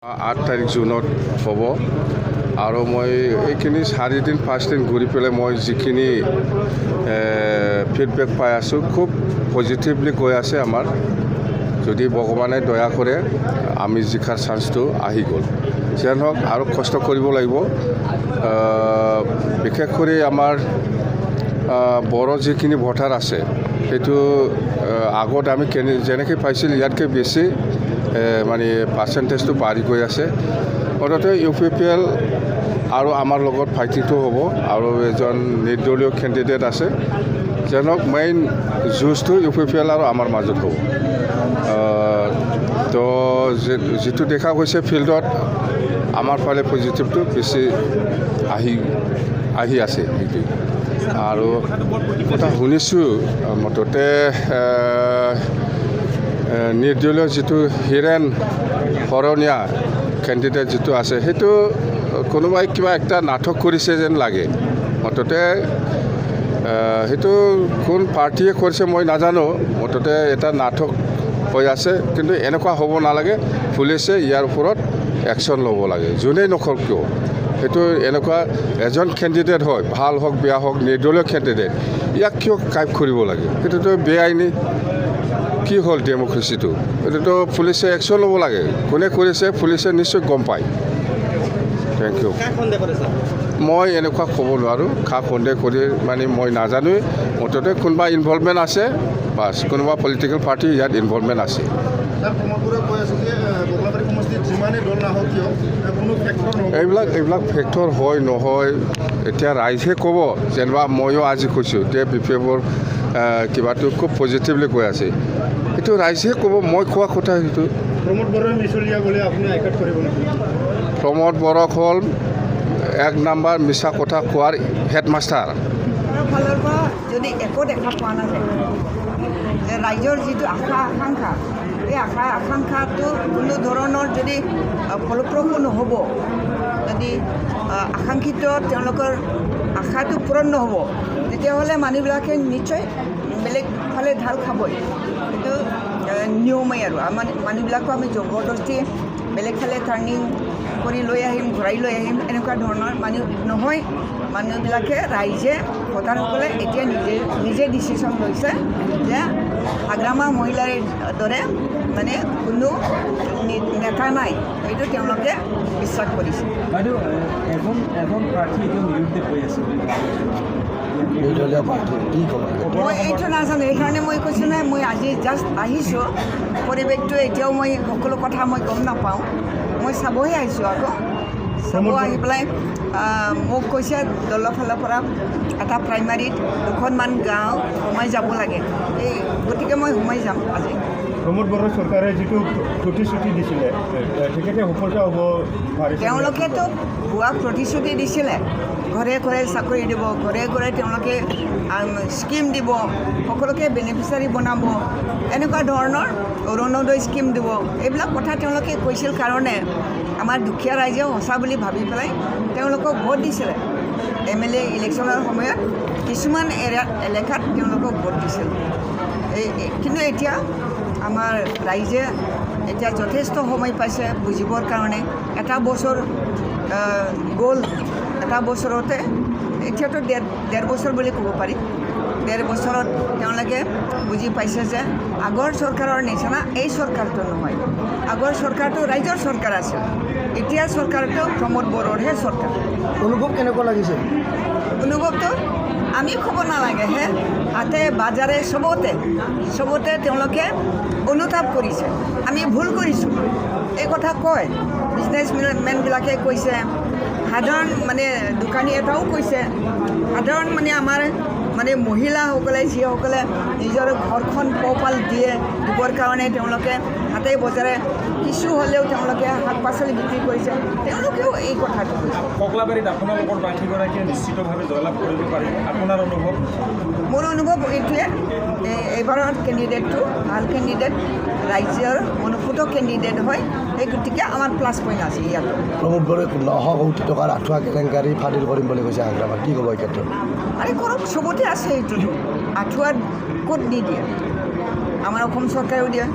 8 তাৰিখ জুনত হ'ব আৰু মই এইখিনি 4 দিন 5 দিন ঘূৰি পেলাই মই যিখিনি ফিডবেক পাই আছোঁ খুব পজিটিভলি গৈ আছে আমাৰ যদি ভগৱানে দয়া কৰে আমি জিকাৰ চান্সটো আহি গ'ল যেন হওক আৰু কষ্ট কৰিব লাগিব বিশেষ কৰি আমাৰ বড়ো যিখিনি ভোটাৰ আছে সেইটো আগত আমি যেনেকৈ পাইছিল ইয়াতকৈ বেছি মানে পাৰ্চেণ্টেজটো বাঢ়ি গৈ আছে মুঠতে UPPL আৰু আমাৰ লগত ফাইটিংটো হ'ব আৰু এজন নিৰ্দলীয় কেণ্ডিডেট আছে যেনক মেইন যুঁজটো UPPL আৰু আমাৰ মাজত হ'ব তো যিটো দেখা গৈছে ফিল্ডত আমাৰ ফালে পজিটিভটো বেছি আহি আছে এইটো আৰু কথা শুনিছোঁ মুঠতে নিৰ্দলীয় যিটো হীৰেণ শৰণীয়া কেণ্ডিডেট যিটো আছে সেইটো কোনোবাই কিবা একটা নাটক কৰিছে যেন লাগে মুঠতে সেইটো কোন পাৰ্টিয়ে কৰিছে মই নাজানো মুঠতে এটা নাটক হৈ আছে কিন্তু এনেকুৱা হ'ব নালাগে পুলিচে ইয়াৰ ওপৰত একশ্যন ল'ব লাগে যোনেই নকৰক কিয় সেইটো এনেকুৱা এজন কেণ্ডিডেট হয় ভাল হওক বেয়া হওক নিৰ্দলীয় কেণ্ডিডেট ইয়াক কিয় কাইপ কৰিব লাগে সেইটোতো বেআইনী কি হ'ল ডেম'ক্ৰেচিটো এইটোতো পুলিচে একশ্যন ল'ব লাগে কোনে কৰিছে পুলিচে নিশ্চয় গম পায় থেংক ইউ মই এনেকুৱা ক'ব নোৱাৰোঁ খা সন্দেহ কৰি মানে মই নাজানোৱেই মুঠতে কোনোবা ইনভলভমেণ্ট আছে বাছ কোনোবা পলিটিকেল পাৰ্টি ইয়াত ইনভলভমেণ্ট আছে এইবিলাক ফেক্টৰ হয় নহয় এতিয়া ৰাইজে ক'ব যেনিবা ময়ো আজি কৈছোঁ যে BPFৰ কিবাটো খুব পজিটিভলি কৈ আছে সেইটো ৰাইজে ক'ব মই কোৱা কথা সেইটো প্ৰমোদ বড়ো হ'ল 1 নম্বৰ মিছা কথা কোৱাৰ হেডমাষ্টাৰ ফালৰ পৰা যদি একো দেখা পোৱা নাযায় যে ৰাইজৰ যিটো আশা আকাংক্ষা এই আকাংক্ষাটো কোনো ধৰণৰ যদি ফলপ্ৰসূ নহ'ব যদি আকাংক্ষিত তেওঁলোকৰ আশাটো পূৰণ নহ'ব তেতিয়াহ'লে মানুহবিলাকে নিশ্চয় বেলেগ ফালে ঢাল খাবই সেইটো নিয়মেই আৰু আমাৰ মানুহবিলাকো আমি জবৰদস্তি বেলেগ ফালে টাৰ্ণিং কৰি লৈ আহিম ঘূৰাই লৈ আহিম এনেকুৱা ধৰণৰ মানুহ নহয় মানুহবিলাকে ৰাইজে ভোটাৰসকলে এতিয়া নিজে ডিচিশ্যন লৈছে যে হাগ্ৰামা মহিলাৰ দৰে মানে কোনো নেতা নাই সেইটো তেওঁলোকে বিশ্বাস কৰিছে মই এইটো নাজানো সেইকাৰণে মই কৈছোঁ নাই মই আজি জাষ্ট আহিছোঁ পৰিৱেশটো এতিয়াও মই সকলো কথা মই গম নাপাওঁ মই চাবহে আহিছোঁ আকৌ চাব আহি পেলাই মোক কৈছে দলৰ ফালৰ পৰা এটা প্ৰাইমাৰীত 2খনমান গাঁও সোমাই যাব লাগে এই গতিকে মই সোমাই যাম আজি প্ৰমোদ বড়ো চৰকাৰে যিটো প্ৰতিশ্ৰুতি দিছিলে তেখেতে সফলতা হ'ব পাৰিছে তেওঁলোকেতো ভুৱা প্ৰতিশ্ৰুতি দিছিলে ঘৰে ঘৰে চাকৰি দিব ঘৰে ঘৰে তেওঁলোকে স্কিম দিব সকলোকে বেনিফিচিয়াৰী বনাব এনেকুৱা ধৰণৰ অৰুণোদয় স্কিম দিব এইবিলাক কথা তেওঁলোকে কৈছিল কাৰণে আমাৰ দুখীয়া ৰাইজে সঁচা বুলি ভাবি পেলাই তেওঁলোকক ভোট দিছিলে MLA ইলেকশ্যনৰ সময়ত কিছুমান এলেকাত তেওঁলোকক ভোট দিছিল কিন্তু এতিয়া আমাৰ ৰাইজে এতিয়া যথেষ্ট সময় পাইছে বুজিবৰ কাৰণে এটা বছৰ গ'ল এটা বছৰতে এতিয়াতো ডেৰ বছৰ বুলি ক'ব পাৰি 1.5 বছৰত তেওঁলোকে বুজি পাইছে যে আগৰ চৰকাৰৰ নিচিনা এই চৰকাৰটো নহয় আগৰ চৰকাৰটো ৰাইজৰ চৰকাৰ আছিল এতিয়া চৰকাৰটো প্ৰমোদ বড়োৰহে চৰকাৰ অনুভৱ কেনেকুৱা লাগিছে অনুভৱটো আমি ক'ব নালাগে হে হাতে বাজাৰে চবতে তেওঁলোকে অনুতাপ কৰিছে আমি ভুল কৰিছোঁ এই কথা কয় বিজনেছমেনবিলাকে কৈছে সাধাৰণ মানে দোকানী এটাও কৈছে সাধাৰণ মানে আমাৰ মানে মহিলাসকলে যিসকলে নিজৰ ঘৰখন পোহপাল দিবৰ কাৰণে তেওঁলোকে হাতে বজাৰে কিছু হ'লেও তেওঁলোকে শাক পাচলি বিক্ৰী কৰিছে তেওঁলোকেও এই কথাটো কৈছে ককলাবাৰীত আপোনালোকৰ প্ৰাৰ্থীগৰাকীয়ে নিশ্চিতভাৱে জয়লাভ কৰিব পাৰিব আপোনাৰ অনুভৱ মোৰ অনুভৱ এইটোৱে এইবাৰৰ কেণ্ডিডেটটো ভাল কেণ্ডিডেট ৰাইজৰ অনুভূত কেণ্ডিডেট হয় সেই গতিকে আমাৰ প্লাছ পইণ্ট আছে ইয়াত প্ৰমোদ বড়োই 900 কোটি টকাৰ আঁঠুৱা কেলেংকাৰী ফাদিল কৰিম বুলি কৈছে হাগ্ৰামাত কি ক'ব এই ক্ষেত্ৰত আৰে কৰক চবতে আছে এইটো আঁঠুৱা ক'ত নিদিয়ে আমাৰ অসম চৰকাৰেও দিয়ে